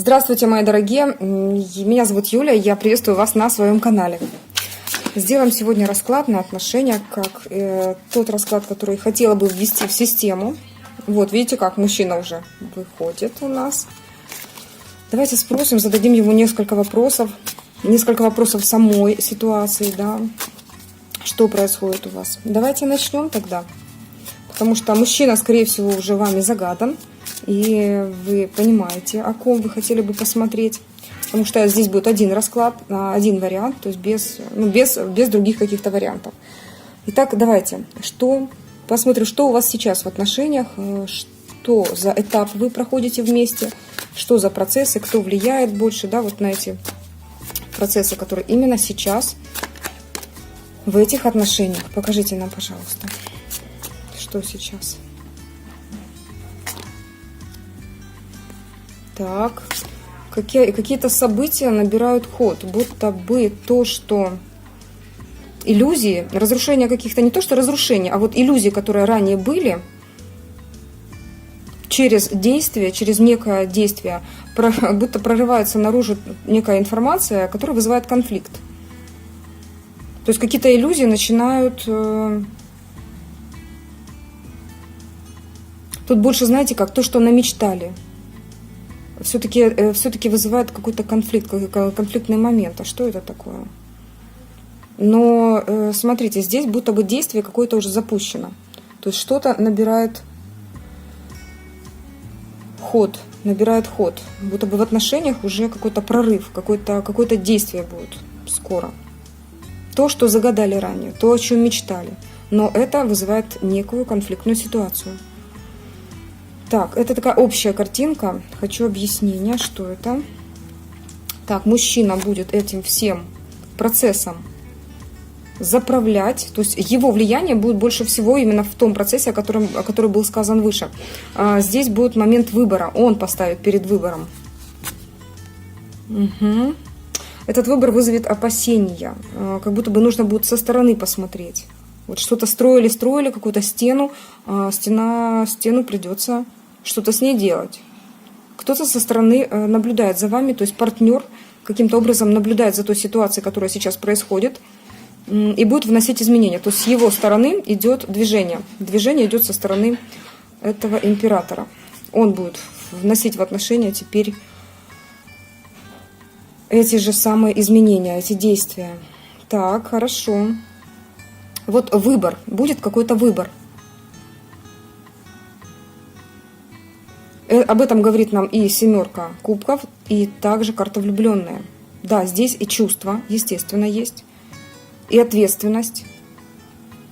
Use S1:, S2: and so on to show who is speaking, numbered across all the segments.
S1: Здравствуйте, мои дорогие! Меня зовут Юля, и я приветствую вас на своем канале. Сделаем сегодня расклад на отношения, как тот расклад, который хотела бы ввести в систему. Вот, видите, как мужчина уже выходит у нас. Давайте спросим, зададим ему несколько вопросов самой ситуации, да, что происходит у вас. Давайте начнем тогда, потому что мужчина, скорее всего, уже вами загадан. И вы понимаете, о ком вы хотели бы посмотреть. Потому что здесь будет один расклад, один вариант, то есть без других каких-то вариантов. Итак, давайте посмотрим, что у вас сейчас в отношениях, что за этап вы проходите вместе, что за процессы, кто влияет больше, да, вот на эти процессы, которые именно сейчас в этих отношениях. Покажите нам, пожалуйста, что сейчас. Так, какие-то события набирают ход, будто бы то, что иллюзии, разрушение каких-то, не то что разрушение, а вот иллюзии, которые ранее были, через некое действие, будто прорывается наружу некая информация, которая вызывает конфликт. То есть какие-то иллюзии начинают... Тут больше, знаете, как то, что намечтали. Все-таки вызывает какой-то конфликт, конфликтный момент. А что это такое? Но смотрите, здесь будто бы действие какое-то уже запущено. То есть что-то набирает ход. Будто бы в отношениях уже какой-то прорыв, какое-то действие будет скоро. То, что загадали ранее, то, о чем мечтали. Но это вызывает некую конфликтную ситуацию. Так, это такая общая картинка. Хочу объяснения, что это. Так, мужчина будет этим всем процессом заправлять. То есть его влияние будет больше всего именно в том процессе, о который был сказан выше. Здесь будет момент выбора. Он поставит перед выбором. Угу. Этот выбор вызовет опасения. Как будто бы нужно будет со стороны посмотреть. Вот что-то строили какую-то стену. Стену придется... что-то с ней делать. Кто-то со стороны наблюдает за вами, то есть партнер каким-то образом наблюдает за той ситуацией, которая сейчас происходит, и будет вносить изменения. То есть с его стороны идет движение. Движение идет со стороны этого императора. Он будет вносить в отношения теперь эти же самые изменения, эти действия. Так, хорошо. Вот выбор. Будет какой-то выбор. Об этом говорит нам и семерка кубков, и также карта влюбленная. Да, здесь и чувства, естественно, есть, и ответственность,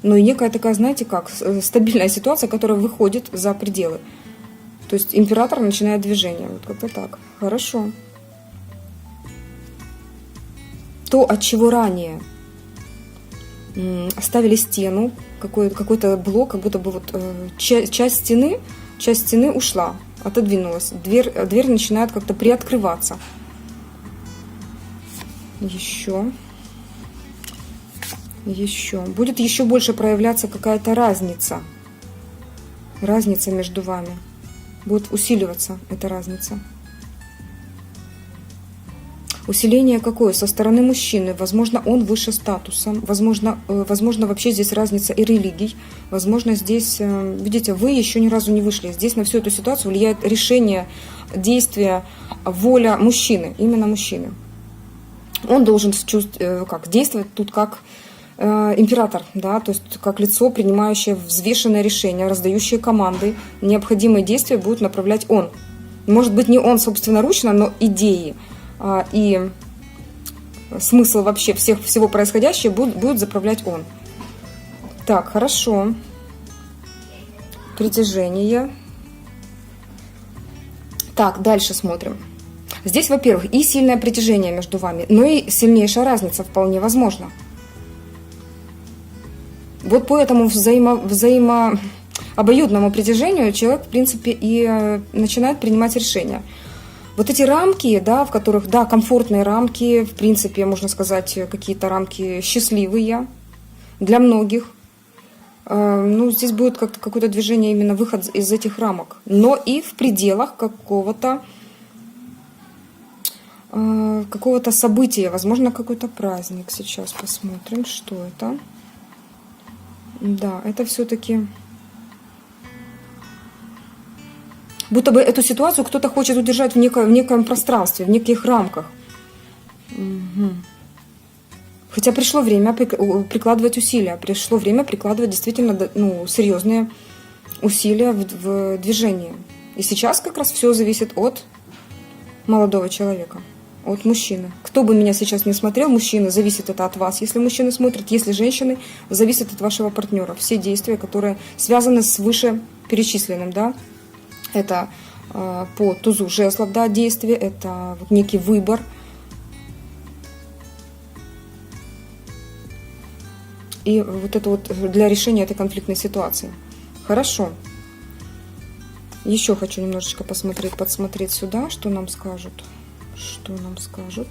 S1: но и некая такая, знаете как, стабильная ситуация, которая выходит за пределы. То есть император начинает движение. Вот как-то так. Хорошо. То, от чего ранее оставили стену, какой-то блок, как будто бы вот часть стены ушла. Отодвинулась. Дверь начинает как-то приоткрываться. Еще. Будет еще больше проявляться какая-то разница. Разница между вами. Будет усиливаться эта разница. Усиление какое? Со стороны мужчины. Возможно, он выше статусом. Возможно, вообще здесь разница и религий. Возможно, здесь, видите, вы еще ни разу не вышли. Здесь на всю эту ситуацию влияет решение, действие, воля мужчины. Именно мужчины. Он должен действовать тут как император, да, то есть как лицо, принимающее взвешенное решение, раздающее команды. Необходимые действия будет направлять он. Может быть, не он собственноручно, но идеи и смысл вообще всего происходящего будет заправлять он. Так, хорошо. Притяжение. Так, дальше смотрим. Здесь, во-первых, и сильное притяжение между вами, но и сильнейшая разница вполне возможна. Вот по этому обоюдному притяжению человек, в принципе, и начинает принимать решения. Вот эти рамки, да, в которых, да, комфортные рамки, в принципе, можно сказать, какие-то рамки счастливые для многих. Ну, здесь будет как-то какое-то движение, именно выход из этих рамок. Но и в пределах какого-то какого-то события, возможно, какой-то праздник. Сейчас посмотрим, что это. Да, это все-таки... Будто бы эту ситуацию кто-то хочет удержать в некоем пространстве, в неких рамках. Угу. Хотя пришло время прикладывать усилия, пришло время прикладывать действительно серьезные усилия в движении. И сейчас как раз все зависит от молодого человека, от мужчины. Кто бы меня сейчас не смотрел, мужчины, зависит это от вас. Если мужчины смотрят, если женщины, зависит от вашего партнера. Все действия, которые связаны с вышеперечисленным, да, это по тузу жезлов, да, действие, это вот некий выбор. И вот это вот для решения этой конфликтной ситуации. Хорошо. Еще хочу немножечко подсмотреть сюда, что нам скажут. Что нам скажут.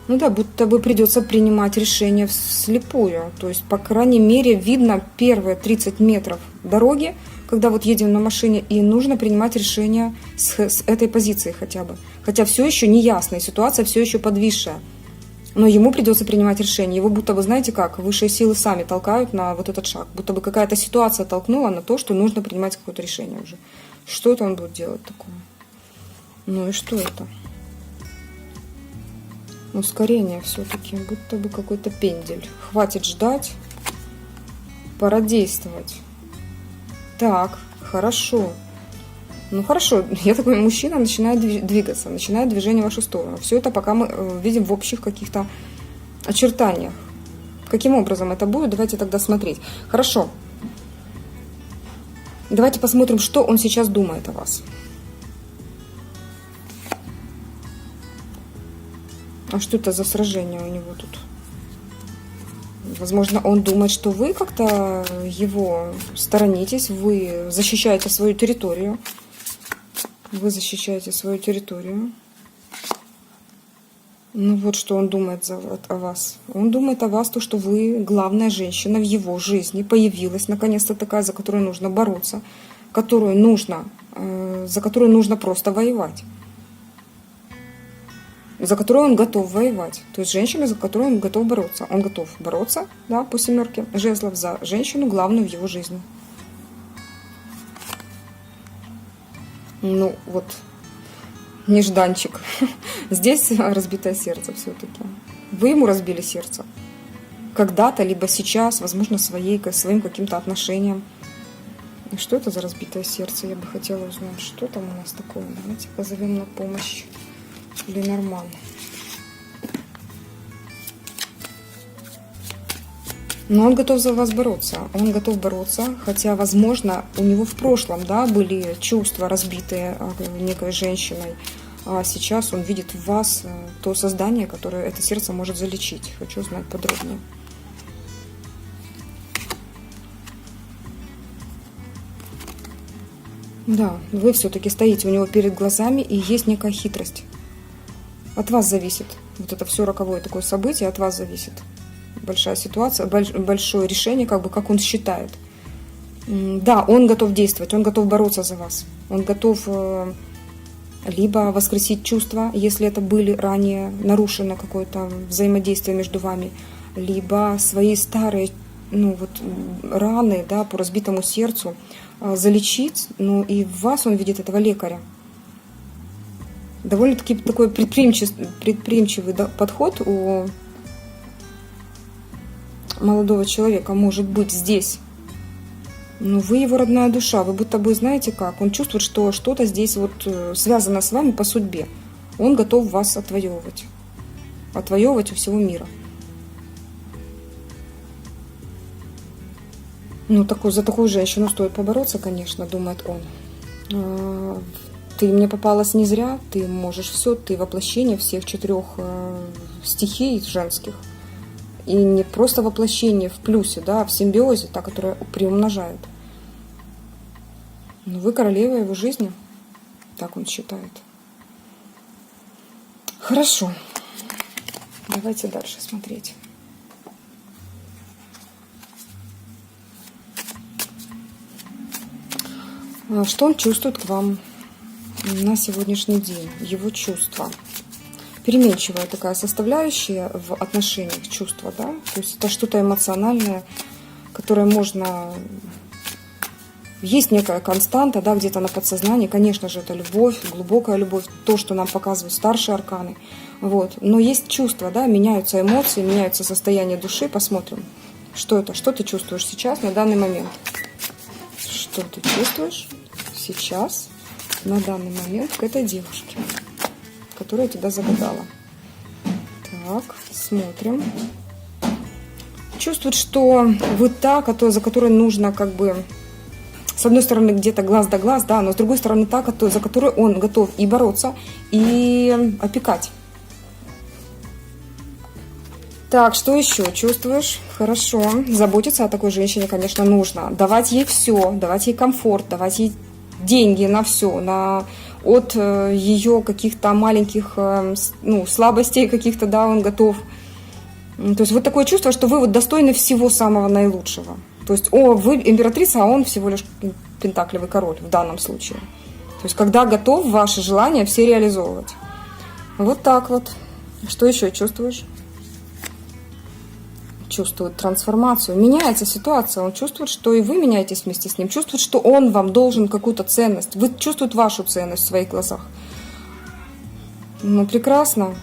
S1: Ну да, будто бы придется принимать решение вслепую. То есть, по крайней мере, видно первые 30 метров дороги, когда вот едем на машине, и нужно принимать решение с этой позиции хотя бы. Хотя все еще не ясно, и ситуация все еще подвисшая. Но ему придется принимать решение. Его будто бы, знаете как, высшие силы сами толкают на вот этот шаг. Будто бы какая-то ситуация толкнула на то, что нужно принимать какое-то решение уже. Что это он будет делать такое? Ну и что это? Ускорение все-таки, будто бы какой-то пендель. Хватит ждать, пора действовать. Так, хорошо. Ну хорошо, я такой мужчина, начинает двигаться, начинает движение в вашу сторону. Все это пока мы видим в общих каких-то очертаниях. Каким образом это будет, давайте тогда смотреть. Хорошо. Давайте посмотрим, что он сейчас думает о вас. А что это за сражение у него тут? Возможно, он думает, что вы как-то его сторонитесь, вы защищаете свою территорию. Вы защищаете свою территорию. Ну вот что он думает о вас. Он думает о вас, то, что вы главная женщина в его жизни. Появилась наконец-то такая, за которую нужно бороться, за которую нужно просто воевать. За которую он готов воевать. То есть женщина, за которую он готов бороться. Он готов бороться, да, по семерке жезлов, за женщину, главную в его жизни. Ну, вот, нежданчик. Здесь разбитое сердце все-таки. Вы ему разбили сердце. Когда-то, либо сейчас, возможно, своим каким-то отношением. Что это за разбитое сердце? Я бы хотела узнать, что там у нас такое. Давайте позовем на помощь Ленорман. Но он готов за вас бороться. Он готов бороться, хотя, возможно, у него в прошлом, да, были чувства разбитые некой женщиной, а сейчас он видит в вас то создание, которое это сердце может залечить. Хочу узнать подробнее. Да, вы все-таки стоите у него перед глазами, и есть некая хитрость. От вас зависит. Вот это все роковое такое событие от вас зависит. Большая ситуация, большое решение, как он считает. Да, он готов действовать, он готов бороться за вас. Он готов либо воскресить чувства, если это были ранее нарушено какое-то взаимодействие между вами, либо свои старые раны, да, по разбитому сердцу залечить. Ну и в вас он видит этого лекаря. Довольно-таки такой предприимчивый подход у молодого человека может быть здесь. Но вы его родная душа, вы будто бы знаете как. Он чувствует, что что-то здесь вот связано с вами по судьбе. Он готов вас отвоевывать. Отвоевывать у всего мира. Ну, за такую женщину стоит побороться, конечно, думает он. Ты мне попалась не зря, ты можешь все, ты воплощение всех 4 стихий женских. И не просто воплощение в плюсе, да, а в симбиозе, та, которая приумножает. Но вы королева его жизни, так он считает. Хорошо. Давайте дальше смотреть. Что он чувствует к вам на сегодняшний день? Его чувства. Переменчивая такая составляющая в отношениях, чувства, да? То есть это что-то эмоциональное, которое можно... Есть некая константа, да, где-то на подсознании. Конечно же, это любовь, глубокая любовь, то, что нам показывают старшие арканы. Вот. Но есть чувства, да, меняются эмоции, меняются состояние души. Посмотрим, что это, что ты чувствуешь сейчас, на данный момент. Что ты чувствуешь сейчас, на данный момент к этой девушке, которая тебя загадала. Так, смотрим. Чувствует, что вы та, за которой нужно как бы... С одной стороны, где-то глаз да глаз, да, но с другой стороны, та, за которую он готов и бороться, и опекать. Так, что еще чувствуешь? Хорошо. Заботиться о такой женщине, конечно, нужно. Давать ей все, давать ей комфорт, давать ей деньги на все, от ее каких-то маленьких слабостей каких-то, да, он готов. То есть вот такое чувство, что вы вот достойны всего самого наилучшего. То есть, вы императрица, а он всего лишь пентаклевый король в данном случае. То есть, когда готов ваши желания все реализовывать. Вот так вот. Что еще чувствуешь? Чувствует трансформацию. Меняется ситуация. Он чувствует, что и вы меняетесь вместе с ним. Чувствует, что он вам должен какую-то ценность. Вы чувствует вашу ценность в своих глазах. Ну, прекрасно.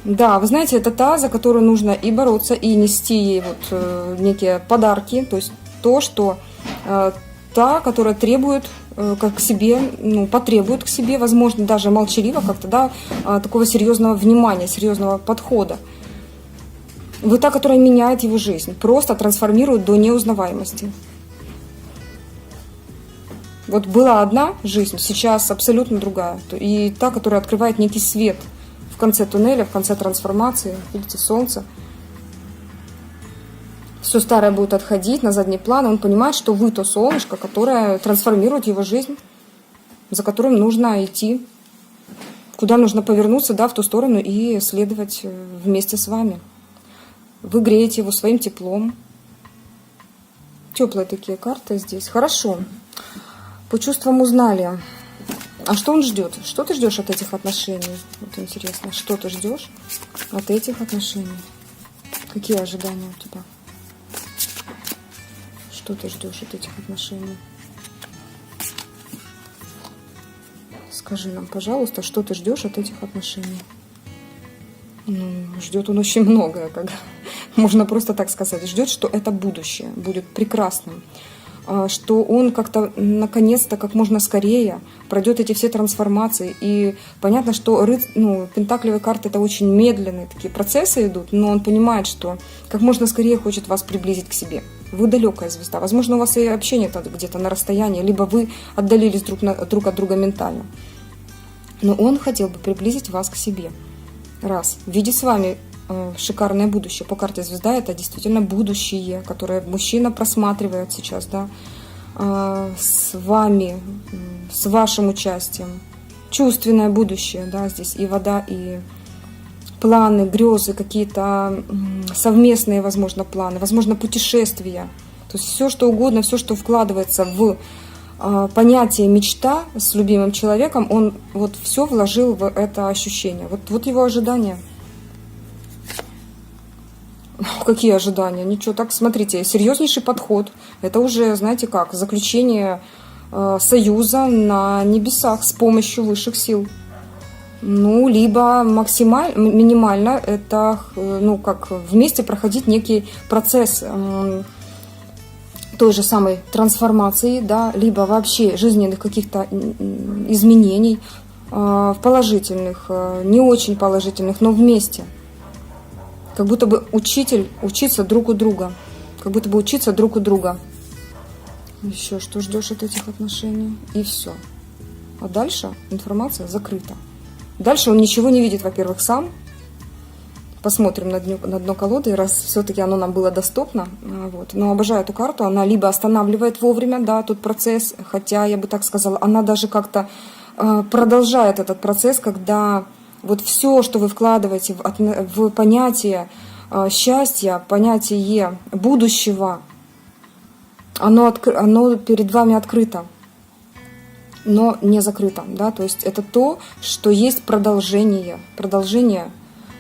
S1: Да, вы знаете, это та, за которую нужно и бороться, и нести ей вот некие подарки. То есть то, что та, которая требует как к себе, потребует к себе, возможно, даже молчаливо как-то, да, такого серьезного внимания, серьезного подхода. Вы та, которая меняет его жизнь, просто трансформирует до неузнаваемости. Вот была одна жизнь, сейчас абсолютно другая. И та, которая открывает некий свет в конце туннеля, в конце трансформации. Видите, солнце. Все старое будет отходить на задний план, и он понимает, что вы то солнышко, которое трансформирует его жизнь, за которым нужно идти, куда нужно повернуться, да, в ту сторону и следовать вместе с вами. Вы греете его своим теплом. Теплые такие карты здесь. Хорошо. По чувствам узнали. А что он ждет? Что ты ждешь от этих отношений? Вот интересно, что ты ждешь от этих отношений? Какие ожидания у тебя? Что ты ждешь от этих отношений? Скажи нам, пожалуйста, что ты ждешь от этих отношений? Ждет он очень многое, как можно просто так сказать. Ждет, что это будущее будет прекрасным, что он как-то наконец-то, как можно скорее пройдет эти все трансформации. И понятно, что пентаклевые карты — это очень медленные такие процессы идут, но он понимает, что как можно скорее хочет вас приблизить к себе. Вы далекая звезда. Возможно, у вас и общение где-то на расстоянии, либо вы отдалились друг от друга ментально. Но он хотел бы приблизить вас к себе. Раз. Видеть с вами шикарное будущее. По карте звезда — это действительно будущее, которое мужчина просматривает сейчас, да, с вами, с вашим участием. Чувственное будущее, да, здесь и вода, и планы, грезы, какие-то совместные, возможно, планы, возможно, путешествия. То есть все, что угодно, все, что вкладывается в понятие мечта с любимым человеком, он вот все вложил в это ощущение. Вот его ожидания. Какие ожидания? Ничего, так, смотрите, серьезнейший подход. Это уже, знаете как, заключение союза на небесах с помощью высших сил. Либо минимально, это, как вместе проходить некий процесс той же самой трансформации, да, либо вообще жизненных каких-то изменений, положительных, не очень положительных, но вместе. Как будто бы учиться друг у друга. Как будто бы учиться друг у друга. Еще что ждешь от этих отношений? И все. А дальше информация закрыта. Дальше он ничего не видит, во-первых, сам. Посмотрим на дно колоды, раз все-таки оно нам было доступно. Вот. Но обожаю эту карту. Она либо останавливает вовремя, да, тот процесс, хотя, я бы так сказала, она даже как-то продолжает этот процесс, когда вот все, что вы вкладываете в понятие счастья, понятие будущего, оно перед вами открыто, но не закрыто, да, то есть это то, что есть продолжение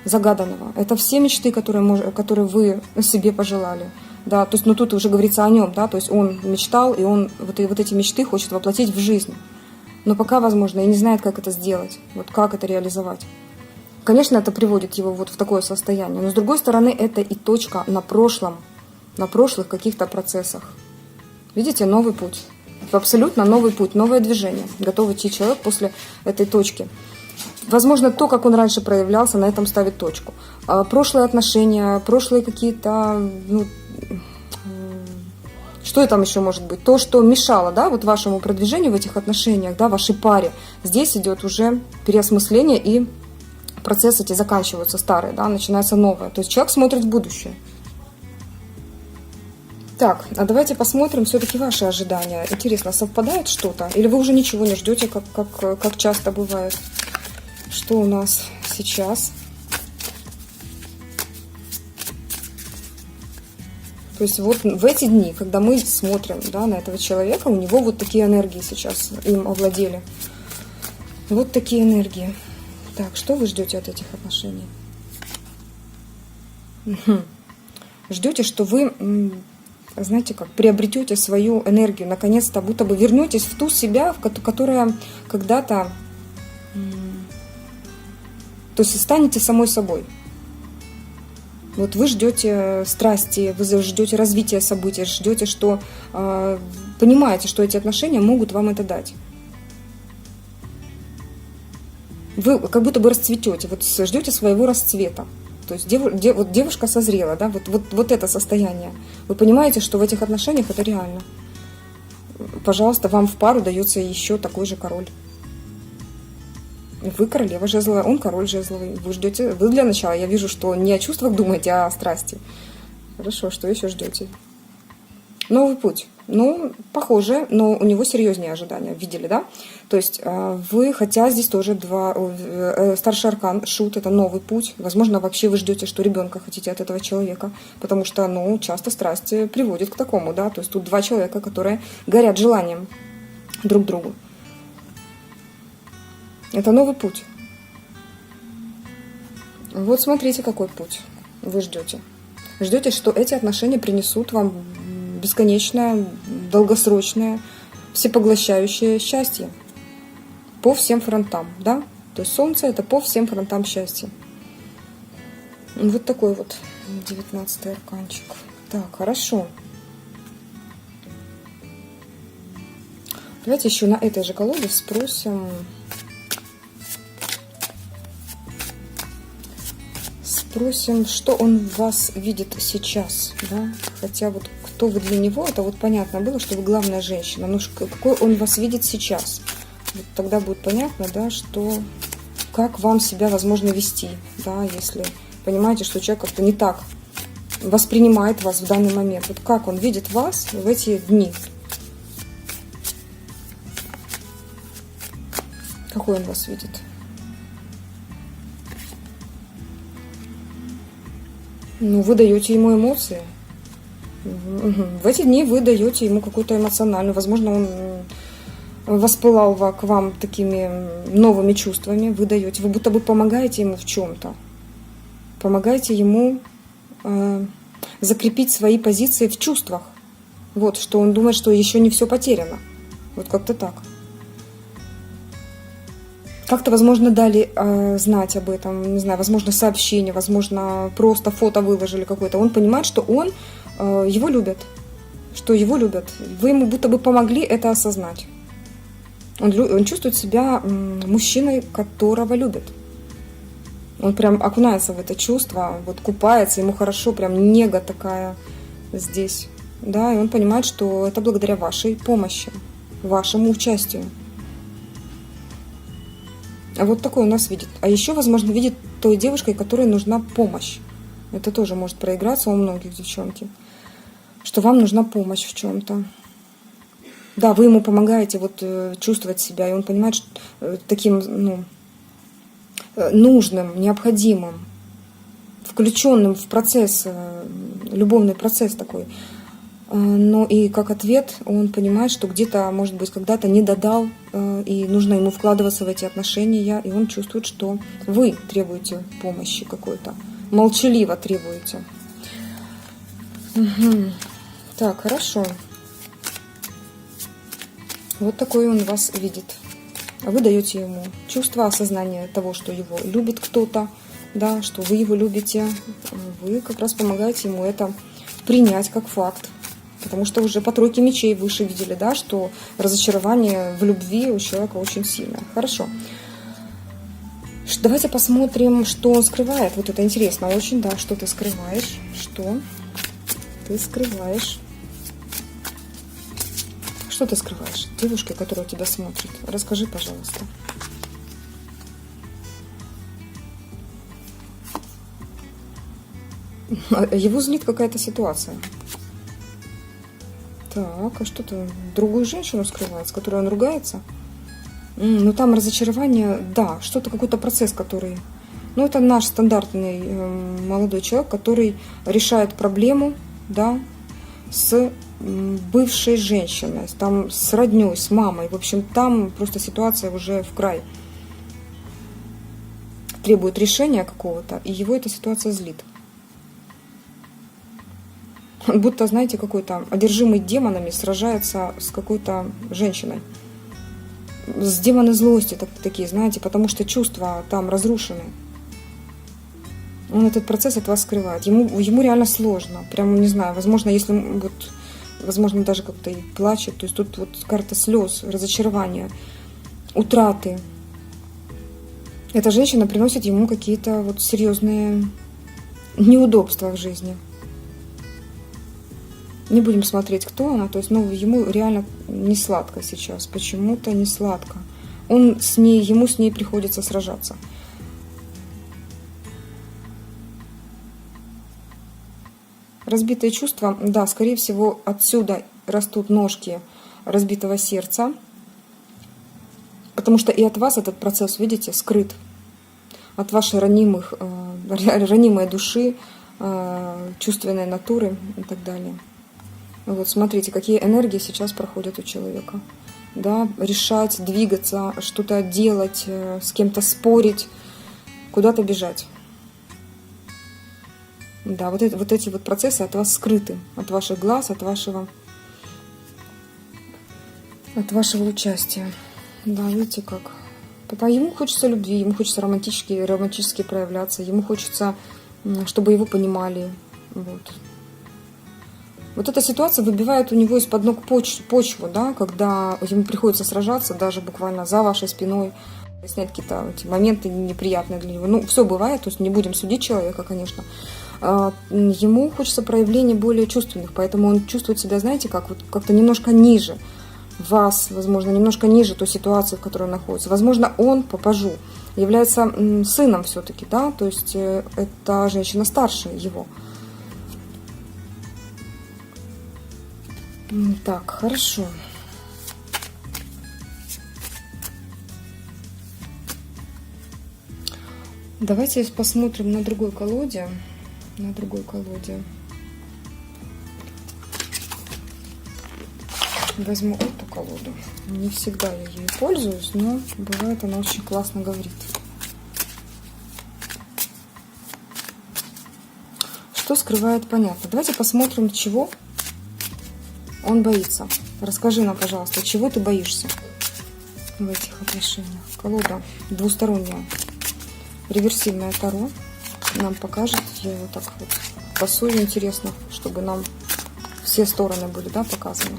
S1: загаданного. Это все мечты, которые вы себе пожелали, да, то есть, ну тут уже говорится о нем, да, то есть он мечтал, и он вот эти мечты хочет воплотить в жизнь, но пока, возможно, и не знает, как это сделать, вот как это реализовать. Конечно, это приводит его вот в такое состояние, но с другой стороны, это и точка на прошлых каких-то процессах. Видите, новый путь. Абсолютно новый путь, новое движение. Готов идти человек после этой точки. Возможно, то, как он раньше проявлялся, на этом ставит точку. Прошлые отношения, прошлые какие-то... Ну, что там еще может быть? То, что мешало, да, вот вашему продвижению в этих отношениях, да, вашей паре. Здесь идет уже переосмысление, и процессы эти заканчиваются старые, да, начинается новое. То есть человек смотрит в будущее. Так, а давайте посмотрим все-таки ваши ожидания. Интересно, совпадает что-то? Или вы уже ничего не ждете, как часто бывает? Что у нас сейчас? То есть вот в эти дни, когда мы смотрим, да, на этого человека, у него вот такие энергии сейчас им овладели. Вот такие энергии. Так, что вы ждете от этих отношений? Ждете, что вы... знаете как, приобретете свою энергию, наконец-то будто бы вернетесь в ту себя, которая когда-то, то есть станете самой собой. Вот вы ждете страсти, вы ждете развития событий, ждете, что понимаете, что эти отношения могут вам это дать. Вы как будто бы расцветете, вот ждете своего расцвета. То есть вот девушка созрела, да, вот это состояние. Вы понимаете, что в этих отношениях это реально. Пожалуйста, вам в пару дается еще такой же король. Вы королева жезловая, он король жезловый. Вы ждете, вы для начала, я вижу, что не о чувствах думаете, а о страсти. Хорошо, что еще ждете? Новый путь. Ну, похоже, но у него серьезнее ожидания. Видели, да? То есть вы, хотя здесь тоже старший аркан, шут, это новый путь. Возможно, вообще вы ждете, что ребенка хотите от этого человека, потому что, ну, часто страсти приводят к такому, да? То есть тут два человека, которые горят желанием друг к другу. Это новый путь. Вот смотрите, какой путь вы ждете. Ждете, что эти отношения принесут вам бесконечное, долгосрочное, всепоглощающее счастье по всем фронтам, да? То есть Солнце — это по всем фронтам счастья. Вот такой вот 19-й арканчик. Так, хорошо. Давайте еще на этой же колоде спросим... что он в вас видит сейчас, да? Хотя вот кто вы для него, это вот понятно было, что вы главная женщина, но какой он вас видит сейчас? Вот тогда будет понятно, да, что как вам себя возможно вести, да, если понимаете, что человек как-то не так воспринимает вас в данный момент. Вот как он видит вас в эти дни? Какой он вас видит? Ну, вы даете ему эмоции. В эти дни вы даете ему какую-то эмоциональную. Возможно, он воспылал к вам такими новыми чувствами. Вы даете. Вы будто бы помогаете ему в чем-то. Помогаете ему закрепить свои позиции в чувствах. Вот, что он думает, что еще не все потеряно. Вот как-то так. Как-то, возможно, дали знать об этом, не знаю, возможно, сообщение, возможно, просто фото выложили какое-то. Он понимает, что его любят, что его любят. Вы ему будто бы помогли это осознать. Он чувствует себя мужчиной, которого любят. Он прям окунается в это чувство, вот купается, ему хорошо, прям нега такая здесь. Да, и он понимает, что это благодаря вашей помощи, вашему участию. А вот такой у нас видит. А еще, возможно, видит той девушкой, которой нужна помощь. Это тоже может проиграться у многих, девчонки. Что вам нужна помощь в чем-то. Да, вы ему помогаете вот чувствовать себя, и он понимает, что таким, ну, нужным, необходимым, включенным в процесс, любовный процесс такой. Но и как ответ он понимает, что где-то, может быть, когда-то не додал, и нужно ему вкладываться в эти отношения, и он чувствует, что вы требуете помощи какой-то, молчаливо требуете. Угу. Так, хорошо. Вот такой он вас видит. А вы даете ему чувство, осознание того, что его любит кто-то, да, что вы его любите. Вы как раз помогаете ему это принять как факт. Потому что уже по тройке мечей выше видели, да, что разочарование в любви у человека очень сильное. Хорошо. Давайте посмотрим, что он скрывает. Вот это интересно очень, да, что ты скрываешь. Что ты скрываешь? Что ты скрываешь? Девушка, которая тебя смотрит. Расскажи, пожалуйста. Его злит какая-то ситуация. Так, а что-то другую женщину скрывает, с которой он ругается? Ну, там разочарование, да, что-то, какой-то процесс, который... Ну, это наш стандартный молодой человек, который решает проблему, да, с бывшей женщиной, там, с роднёй, с мамой. В общем, там просто ситуация уже в край. Требует решения какого-то, и его эта ситуация злит. Будто, знаете, какой-то одержимый демонами сражается с какой-то женщиной. С демоны злости такие, знаете, потому что чувства там разрушены. Он этот процесс от вас скрывает. Ему реально сложно. Прям, не знаю, возможно, если вот, возможно, даже как-то и плачет. То есть тут вот карта слез, разочарования, утраты. Эта женщина приносит ему какие-то вот серьезные неудобства в жизни. Не будем смотреть, кто она. То есть, ну, ему реально не сладко сейчас. Почему-то не сладко. Ему с ней приходится сражаться. Разбитые чувства, да, скорее всего, отсюда растут ножки разбитого сердца. Потому что и от вас этот процесс, видите, скрыт. От вашей ранимой души, чувственной натуры и так далее. Вот смотрите, какие энергии сейчас проходят у человека. Да, решать, двигаться, что-то делать, с кем-то спорить, куда-то бежать. Да, вот эти вот процессы от вас скрыты, от ваших глаз, от вашего участия. Да, видите как. Ему хочется любви, ему хочется романтически проявляться, ему хочется, чтобы его понимали. Вот эта ситуация выбивает у него из-под ног почву, да, когда ему приходится сражаться даже буквально за вашей спиной, снять какие-то эти моменты неприятные для него. Ну, все бывает, то есть не будем судить человека, конечно. Ему хочется проявления более чувственных, поэтому он чувствует себя, знаете, как-то немножко ниже вас, возможно, немножко ниже той ситуации, в которой он находится. Возможно, он по пажу является сыном все-таки, да, то есть эта женщина старше его. Так, хорошо. Давайте посмотрим на другой колоде. Возьму эту колоду. Не всегда я ею пользуюсь, но бывает она очень классно говорит. Что скрывает, понятно. Давайте посмотрим, чего он боится. Расскажи нам, пожалуйста, чего ты боишься в этих отношениях. Колода двусторонняя, реверсивная таро нам покажет. Я его так вот тасую, интересно, чтобы нам все стороны были, да, показаны.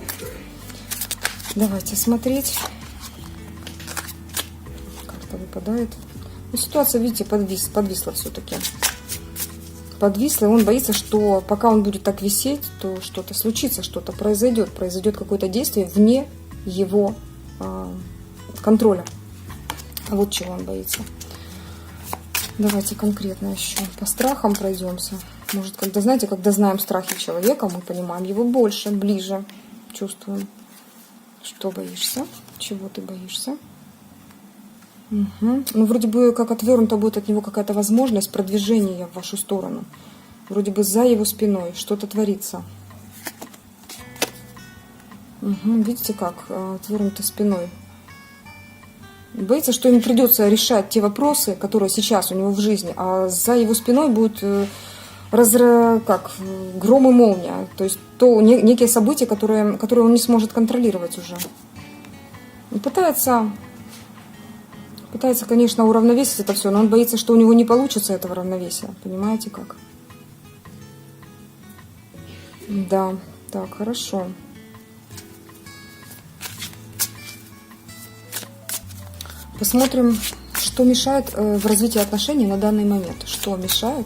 S1: Давайте смотреть. Карта выпадает. Ну, ситуация, видите, подвисла все-таки. Подвисла, и он боится, что пока он будет так висеть, то что-то случится, что-то произойдет какое-то действие вне его контроля. А вот чего он боится. Давайте конкретно еще по страхам пройдемся. Может, когда знаем страхи человека, мы понимаем его больше, ближе, чувствуем. Что боишься? Чего ты боишься? Угу. Ну, вроде бы как отвернута будет от него какая-то возможность продвижения в вашу сторону. Вроде бы за его спиной что-то творится. Угу, видите как, отвернуто спиной. Боится, что ему придется решать те вопросы, которые сейчас у него в жизни, а за его спиной будет гром и молния. То есть некие события, которые он не сможет контролировать уже. И пытается, конечно, уравновесить это все, но он боится, что у него не получится этого равновесия. Понимаете как? Да, так, хорошо. Посмотрим, что мешает в развитии отношений на данный момент. Что мешает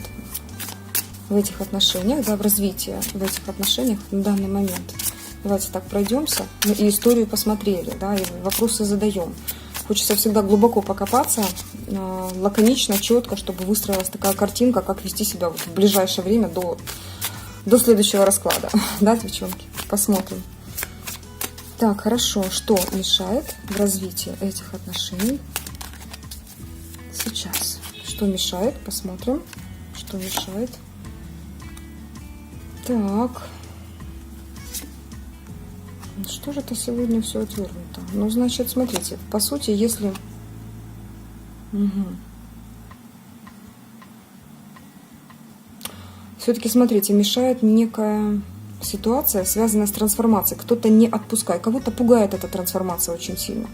S1: в этих отношениях, да, в развитии в этих отношениях на данный момент. Давайте так пройдемся. Мы и историю посмотрели, да, и вопросы задаем. Хочется всегда глубоко покопаться, лаконично, четко, чтобы выстроилась такая картинка, как вести себя вот в ближайшее время до следующего расклада. Да, девчонки? Посмотрим. Так, хорошо. Что мешает в развитии этих отношений сейчас? Что мешает? Посмотрим. Что мешает? Так. Что же это сегодня все отвернуто? Ну, значит, смотрите. По сути, если... Угу. Все-таки, смотрите, мешает некая... ситуация, связанная с трансформацией. Кто-то не отпускает, кого-то пугает эта трансформация очень сильно.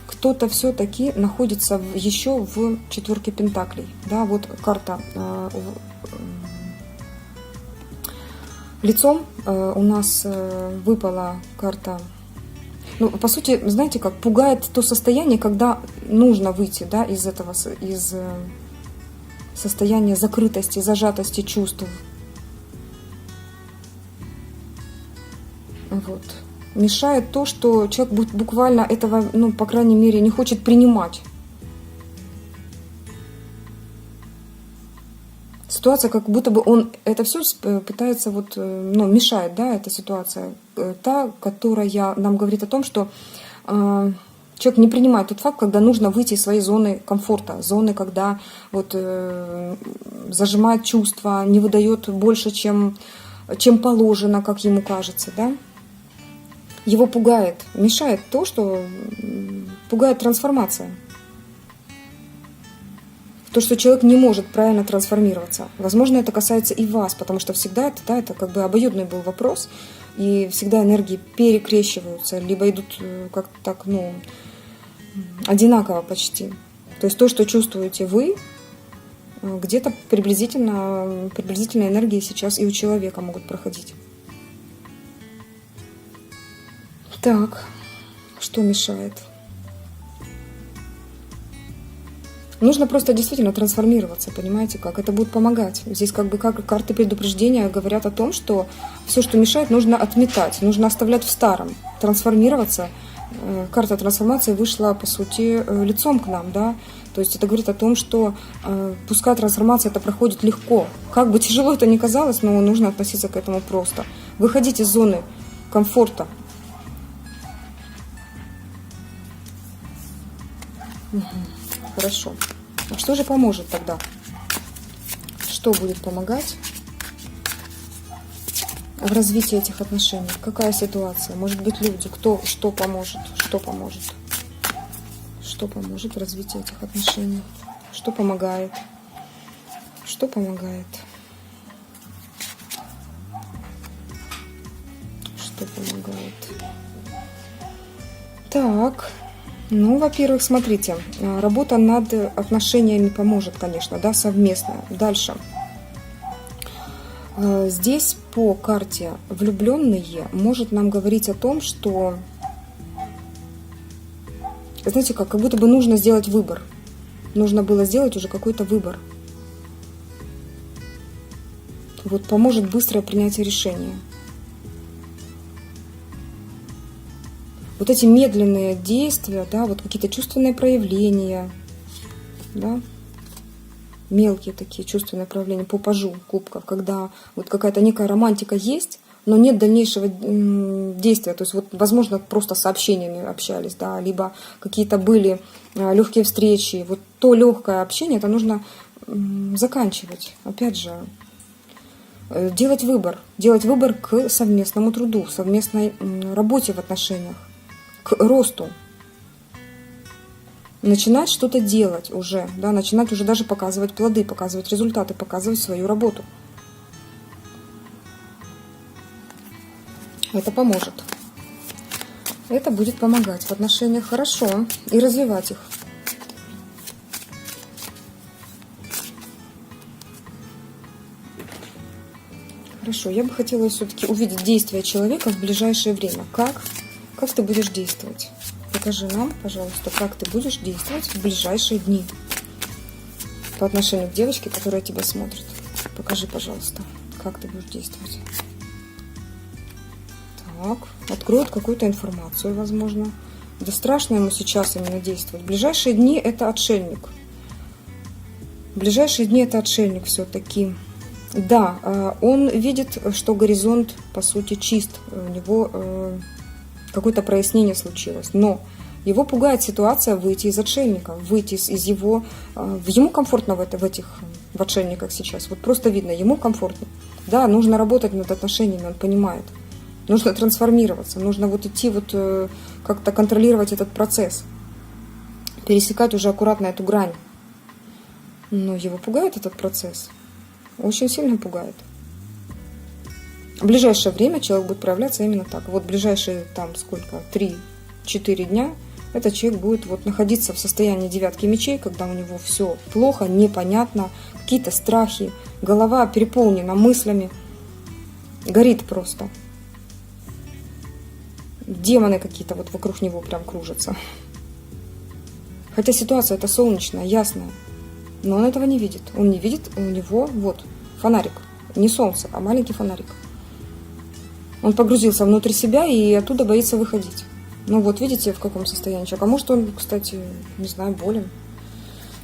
S1: Кто-то все-таки находится еще в четверке пентаклей. Да, вот карта лицом у нас выпала карта. Ну, по сути, знаете, как пугает то состояние, когда нужно выйти, да, из этого, из состояния закрытости, зажатости чувств. Вот. Мешает то, что человек буквально этого, ну, по крайней мере, не хочет принимать. Ситуация, как будто бы он это все пытается, вот, ну, мешает, да, эта ситуация. Та, которая нам говорит о том, что человек не принимает тот факт, когда нужно выйти из своей зоны комфорта, зоны, когда вот зажимает чувства, не выдает больше, чем положено, как ему кажется, да. Его пугает, мешает то, что пугает трансформация. То, что человек не может правильно трансформироваться. Возможно, это касается и вас, потому что всегда это, да, это как бы обоюдный был вопрос, и всегда энергии перекрещиваются, либо идут как-то так, ну, одинаково почти. То есть то, что чувствуете вы, где-то приблизительно энергии сейчас и у человека могут проходить. Так, что мешает? Нужно просто действительно трансформироваться, понимаете как? Это будет помогать. Здесь как бы как карты предупреждения говорят о том, что все, что мешает, нужно отметать, нужно оставлять в старом, трансформироваться. Карта трансформации вышла, по сути, лицом к нам, да? То есть это говорит о том, что пускай трансформация это проходит легко. Как бы тяжело это ни казалось, но нужно относиться к этому просто. Выходить из зоны комфорта. Угу. Хорошо. А что же поможет тогда? Что будет помогать в развитии этих отношений? Какая ситуация? Может быть, люди? Кто? Что поможет? Что поможет? Что поможет в развитии этих отношений? Что помогает? Что помогает? Что помогает? Так. Ну, во-первых, смотрите, работа над отношениями поможет, конечно, да, совместно. Дальше. Здесь по карте влюбленные может нам говорить о том, что, знаете, как будто бы нужно сделать выбор. Нужно было сделать уже какой-то выбор. Вот поможет быстрое принятие решения. Вот эти медленные действия, да, вот какие-то чувственные проявления, да, мелкие такие чувственные проявления по пажу кубков, когда вот какая-то некая романтика есть, но нет дальнейшего действия. То есть, вот, возможно, просто сообщениями общались, да, либо какие-то были легкие встречи. Вот то легкое общение, это нужно заканчивать. Опять же, делать выбор к совместному труду, совместной работе в отношениях, к росту. Начинать что-то делать уже, да, начинать уже даже показывать плоды, показывать результаты, показывать свою работу. Это поможет. Это будет помогать в отношениях хорошо и развивать их. Хорошо, я бы хотела все-таки увидеть действия человека в ближайшее время. Как ты будешь действовать? Покажи нам, пожалуйста, как ты будешь действовать в ближайшие дни по отношению к девочке, которая тебя смотрит. Покажи, пожалуйста, как ты будешь действовать. Так, откроют какую-то информацию, возможно. Да страшно ему сейчас именно действовать. В ближайшие дни это отшельник. В ближайшие дни это отшельник все-таки. Да, он видит, что горизонт, по сути, чист. У него какое-то прояснение случилось. Но его пугает ситуация выйти из отшельника, выйти из его... Ему комфортно в отшельниках сейчас. Вот просто видно, ему комфортно. Да, нужно работать над отношениями, он понимает. Нужно трансформироваться, нужно вот идти, вот как-то контролировать этот процесс. Пересекать уже аккуратно эту грань. Но его пугает этот процесс. Очень сильно пугает. В ближайшее время человек будет проявляться именно так. Вот ближайшие там сколько, 3-4 дня, этот человек будет вот находиться в состоянии девятки мечей, когда у него все плохо, непонятно, какие-то страхи, голова переполнена мыслями, горит просто. Демоны какие-то вот вокруг него прям кружатся. Хотя ситуация это солнечная, ясная. Но он этого не видит. Он не видит, у него вот фонарик. Не солнце, а маленький фонарик. Он погрузился внутрь себя и оттуда боится выходить. Ну вот, видите, в каком состоянии человек. А может он, кстати, не знаю, болен.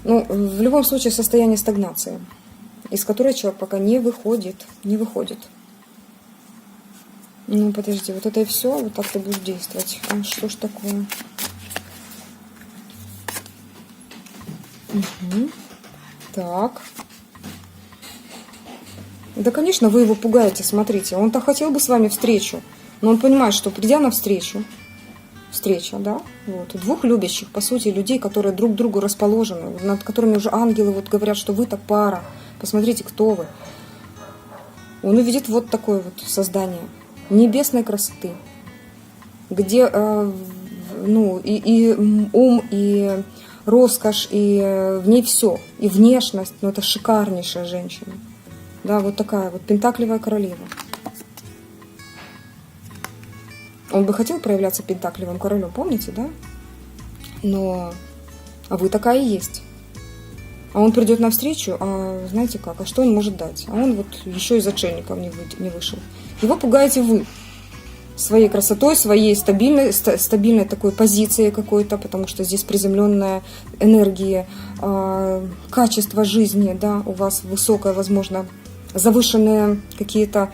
S1: Ну, в любом случае, состояние стагнации, из которой человек пока не выходит. Не выходит. Ну, подожди, вот это и все, вот так ты будешь действовать. А что ж такое? Угу. Так. Да, конечно, вы его пугаете, смотрите. Он-то хотел бы с вами встречу, но он понимает, что придя на встреча, да, вот, двух любящих, по сути, людей, которые друг к другу расположены, над которыми уже ангелы вот говорят, что вы-то пара, посмотрите, кто вы. Он увидит вот такое вот создание небесной красоты, где, ну, и ум, и роскошь, и в ней все, и внешность, ну, это шикарнейшая женщина. Да, вот такая вот пентакливая королева. Он бы хотел проявляться пентакливым королем, помните, да? Но, а вы такая и есть. А он придет навстречу, а знаете как, а что он может дать? А он вот еще из отшельников не вышел. Его пугаете вы. Своей красотой, своей стабильной такой позицией какой-то, потому что здесь приземленная энергия, качество жизни, да, у вас высокое, возможно, завышенные какие-то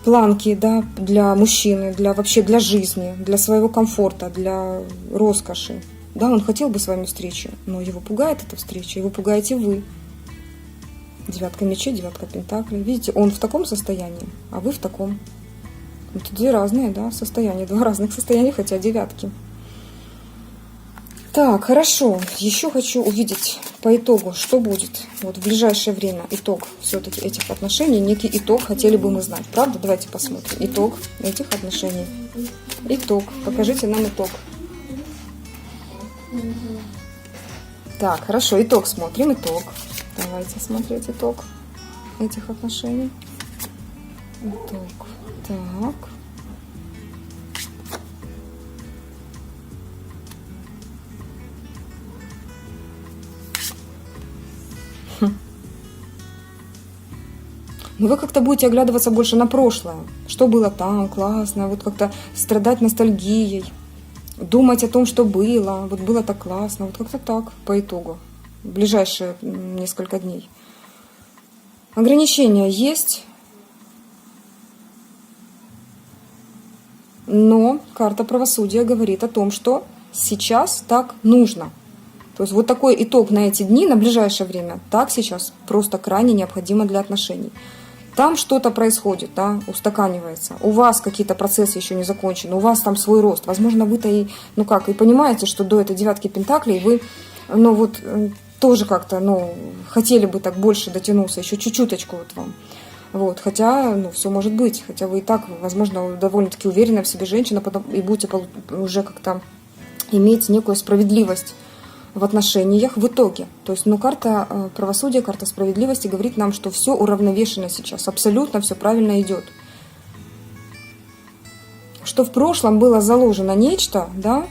S1: планки, да, для мужчины, вообще для жизни, для своего комфорта, для роскоши. Да, он хотел бы с вами встречи, но его пугает эта встреча, его пугаете вы. Девятка мечей, девятка пентаклей. Видите, он в таком состоянии, а вы в таком. Это две разные, да, состояния, два разных состояния, хотя девятки. Так, хорошо. Еще хочу увидеть по итогу, что будет вот в ближайшее время. Итог все-таки этих отношений, некий итог хотели бы мы знать. Правда? Давайте посмотрим. Итог этих отношений. Итог. Покажите нам итог. Так, хорошо. Итог смотрим. Итог. Давайте смотреть итог этих отношений. Итог. Так. Но вы как-то будете оглядываться больше на прошлое. Что было там, классно, вот как-то страдать ностальгией, думать о том, что было, вот было так классно, вот как-то так по итогу, в ближайшие несколько дней. Ограничения есть, но карта правосудия говорит о том, что сейчас так нужно. То есть вот такой итог на эти дни, на ближайшее время, так сейчас просто крайне необходимо для отношений. Там что-то происходит, да, устаканивается. У вас какие-то процессы еще не закончены, у вас там свой рост. Возможно, вы-то и, ну как, и понимаете, что до этой девятки пентаклей вы, ну вот, тоже как-то, ну, хотели бы так больше дотянуться, еще чуть-чуточку вот вам. Вот, хотя, ну, все может быть, хотя вы и так, возможно, довольно-таки уверенная в себе женщина, потом и будете уже как-то иметь некую справедливость в отношениях в итоге. То есть, ну, карта правосудия, карта справедливости говорит нам, что все уравновешено сейчас, абсолютно все правильно идет. Что в прошлом было заложено нечто, да,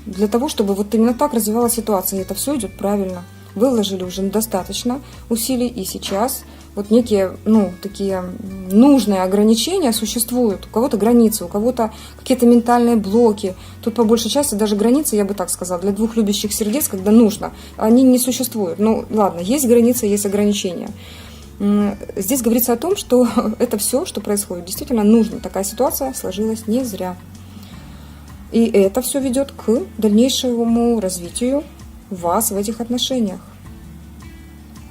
S1: для того, чтобы вот именно так развивалась ситуация, и это все идет правильно. Вы вложили уже достаточно усилий, и сейчас вот некие, ну, такие нужные ограничения существуют. У кого-то границы, у кого-то какие-то ментальные блоки. Тут по большей части даже границы, я бы так сказала, для двух любящих сердец, когда нужно, они не существуют. Ну, ладно, есть границы, есть ограничения. Здесь говорится о том, что это все, что происходит, действительно нужно. Такая ситуация сложилась не зря. И это все ведет к дальнейшему развитию вас в этих отношениях.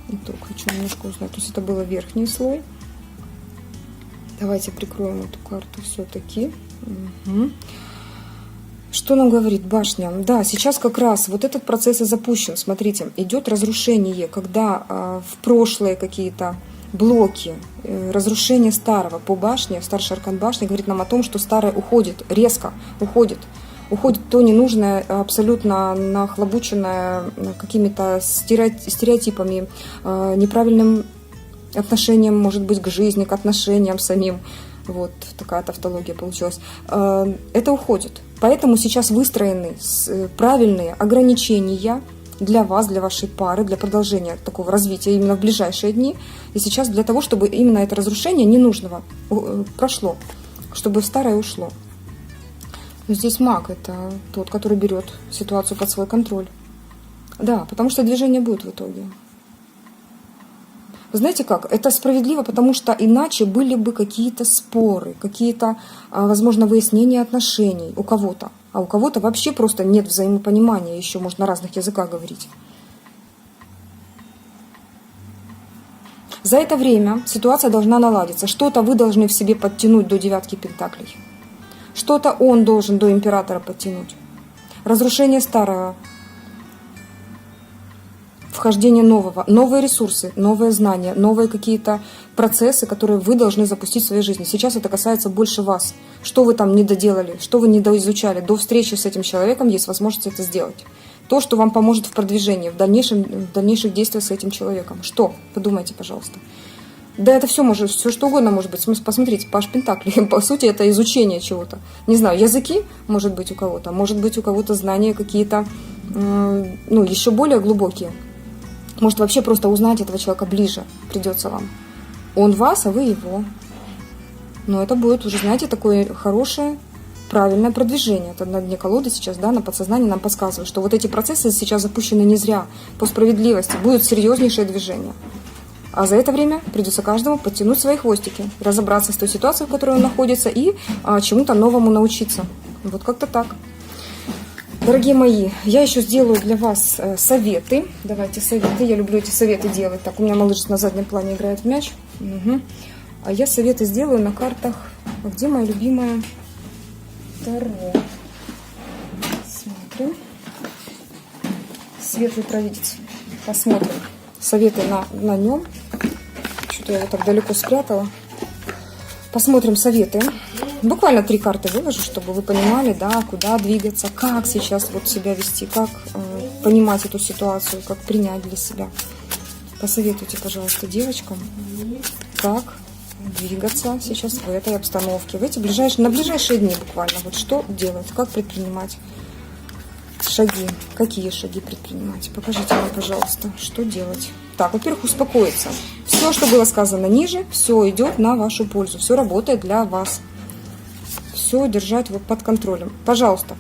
S1: Итог хочу немножко узнать. То есть это был верхний слой. Давайте прикроем эту карту все-таки. Угу. Что нам говорит башня? Да, сейчас как раз вот этот процесс и запущен. Смотрите, идет разрушение, когда в прошлые какие-то блоки, разрушение старого по башне, старший аркан башни говорит нам о том, что старое уходит, резко уходит. Уходит то ненужное, абсолютно нахлобученное какими-то стереотипами, неправильным отношением, может быть, к жизни, к отношениям самим. Вот такая тавтология получилась. Это уходит. Поэтому сейчас выстроены правильные ограничения для вас, для вашей пары, для продолжения такого развития именно в ближайшие дни. И сейчас для того, чтобы именно это разрушение ненужного прошло, чтобы старое ушло. Здесь маг – это тот, который берет ситуацию под свой контроль. Да, потому что движение будет в итоге. Вы знаете как? Это справедливо, потому что иначе были бы какие-то споры, какие-то, возможно, выяснения отношений у кого-то. А у кого-то вообще просто нет взаимопонимания, еще можно на разных языках говорить. За это время ситуация должна наладиться. Что-то вы должны в себе подтянуть до девятки пентаклей. Что-то он должен до императора подтянуть. Разрушение старого. Вхождение нового. Новые ресурсы, новые знания, новые какие-то процессы, которые вы должны запустить в своей жизни. Сейчас это касается больше вас. Что вы там не доделали, что вы не доизучали. До встречи с этим человеком есть возможность это сделать. То, что вам поможет в продвижении, в дальнейших действиях с этим человеком. Что? Подумайте, пожалуйста. Да это все может, все что угодно может быть. Посмотрите, Паш Пентаклей, по сути, это изучение чего-то. Не знаю, языки, может быть, у кого-то. Может быть, у кого-то знания какие-то, ну, еще более глубокие. Может, вообще просто узнать этого человека ближе придется вам. Он вас, а вы его. Но это будет уже, знаете, такое хорошее, правильное продвижение. Это на дне колоды сейчас, да, на подсознании нам подсказывает, что вот эти процессы сейчас запущены не зря. По справедливости будет серьезнейшее движение. А за это время придется каждому подтянуть свои хвостики, разобраться с той ситуацией, в которой он находится, и чему-то новому научиться. Вот как-то так. Дорогие мои, я еще сделаю для вас советы. Давайте советы. Я люблю эти советы делать. Так, у меня малыш на заднем плане играет в мяч. Угу. А я советы сделаю на картах. Где моя любимая Таро? Смотрим. Светлый провидец. Посмотрим. Советы на нем. Что-то я его так далеко спрятала. Посмотрим советы. Буквально 3 карты выложу, чтобы вы понимали, да, куда двигаться, как сейчас вот себя вести, как понимать эту ситуацию, как принять для себя. Посоветуйте, пожалуйста, девочкам, как двигаться сейчас в этой обстановке, в эти на ближайшие дни буквально. Вот что делать, как предпринимать шаги, какие шаги предпринимать. Покажите мне, пожалуйста, что делать. Так, во-первых, успокоиться. Все, что было сказано ниже, все идет на вашу пользу, все работает для вас. Все держать вот под контролем. Пожалуйста,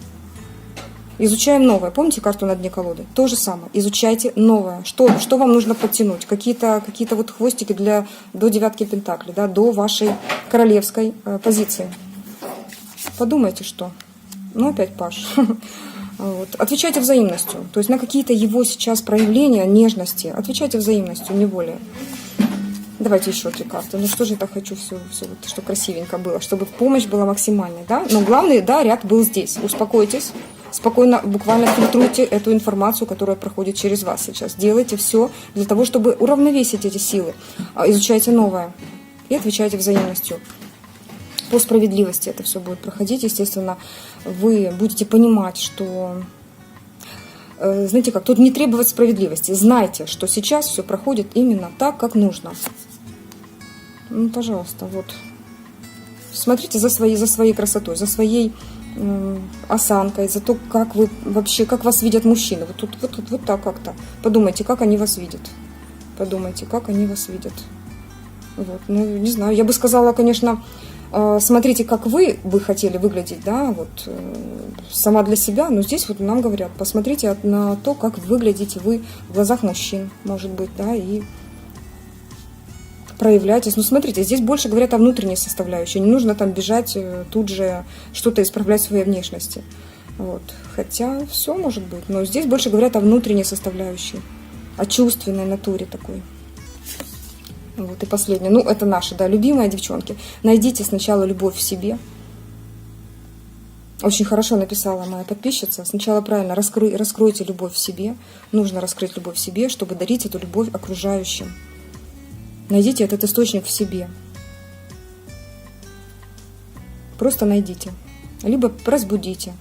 S1: изучаем новое. Помните карту на дне колоды? То же самое. Изучайте новое. Что вам нужно подтянуть? Какие-то вот хвостики до девятки пентаклей, да, до вашей королевской позиции. Подумайте, что. Ну, опять Паш. Вот. Отвечайте взаимностью. То есть на какие-то его сейчас проявления нежности. Отвечайте взаимностью, не более. Давайте еще 3 карты. Ну что же я хочу все вот, что красивенько было, чтобы помощь была максимальной, да? Но главный, да, ряд был здесь. Успокойтесь, спокойно, буквально фильтруйте эту информацию, которая проходит через вас сейчас. Делайте все для того, чтобы уравновесить эти силы. Изучайте новое и отвечайте взаимностью. По справедливости это все будет проходить. Естественно, вы будете понимать, что... Знаете как, тут не требовать справедливости. Знайте, что сейчас все проходит именно так, как нужно. Ну, пожалуйста, вот. Смотрите за своей красотой, за своей осанкой, за то, как вы вообще, как вас видят мужчины. Вот тут, вот так как-то. Подумайте, как они вас видят. Подумайте, как они вас видят. Вот, ну, не знаю, я бы сказала, конечно, смотрите, как вы бы хотели выглядеть, да, вот, сама для себя, но здесь вот нам говорят, посмотрите на то, как выглядите вы в глазах мужчин, может быть, да, и проявляйтесь. Ну, смотрите, здесь больше говорят о внутренней составляющей, не нужно там бежать тут же что-то исправлять в своей внешности, вот, хотя все может быть, но здесь больше говорят о внутренней составляющей, о чувственной натуре такой. Вот, и последнее. Ну, это наши, да, любимые девчонки. Найдите сначала любовь в себе. Очень хорошо написала моя подписчица. Сначала правильно раскройте любовь в себе. Нужно раскрыть любовь в себе, чтобы дарить эту любовь окружающим. Найдите этот источник в себе. Просто найдите. Либо разбудите.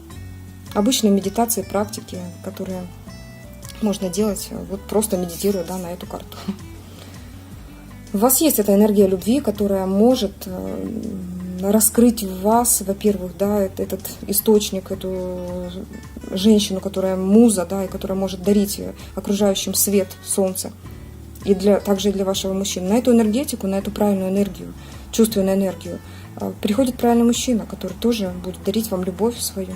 S1: Обычные медитации, практики, которые можно делать, вот просто медитируя, да, на эту карту. У вас есть эта энергия любви, которая может раскрыть в вас, во-первых, да, этот источник, эту женщину, которая муза, да, и которая может дарить окружающим свет, солнце, и также и для вашего мужчины. На эту энергетику, на эту правильную энергию, чувственную энергию приходит правильный мужчина, который тоже будет дарить вам любовь свою.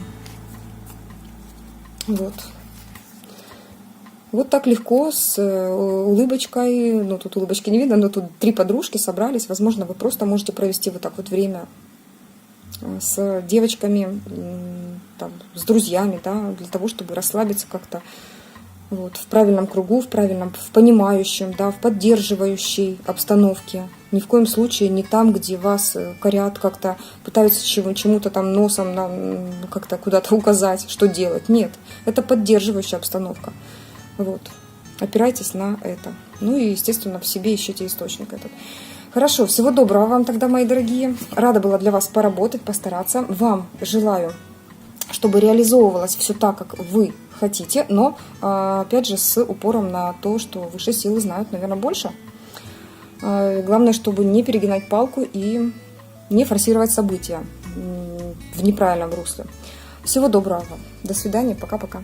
S1: Вот. Вот так легко, с улыбочкой, ну тут улыбочки не видно, но тут 3 подружки собрались, возможно, вы просто можете провести вот так вот время с девочками, там, с друзьями, да, для того, чтобы расслабиться как-то вот, в правильном кругу, в понимающем, да, в поддерживающей обстановке. Ни в коем случае не там, где вас корят, как-то пытаются чему-то там носом как-то куда-то указать, что делать. Нет, это поддерживающая обстановка. Вот. Опирайтесь на это. Ну и, естественно, в себе ищите источник этот. Хорошо, всего доброго вам тогда, мои дорогие. Рада была для вас поработать, постараться. Вам желаю, чтобы реализовывалось все так, как вы хотите, но, опять же, с упором на то, что высшие силы знают, наверное, больше. Главное, чтобы не перегинать палку и не форсировать события в неправильном русле. Всего доброго вам. До свидания. Пока-пока.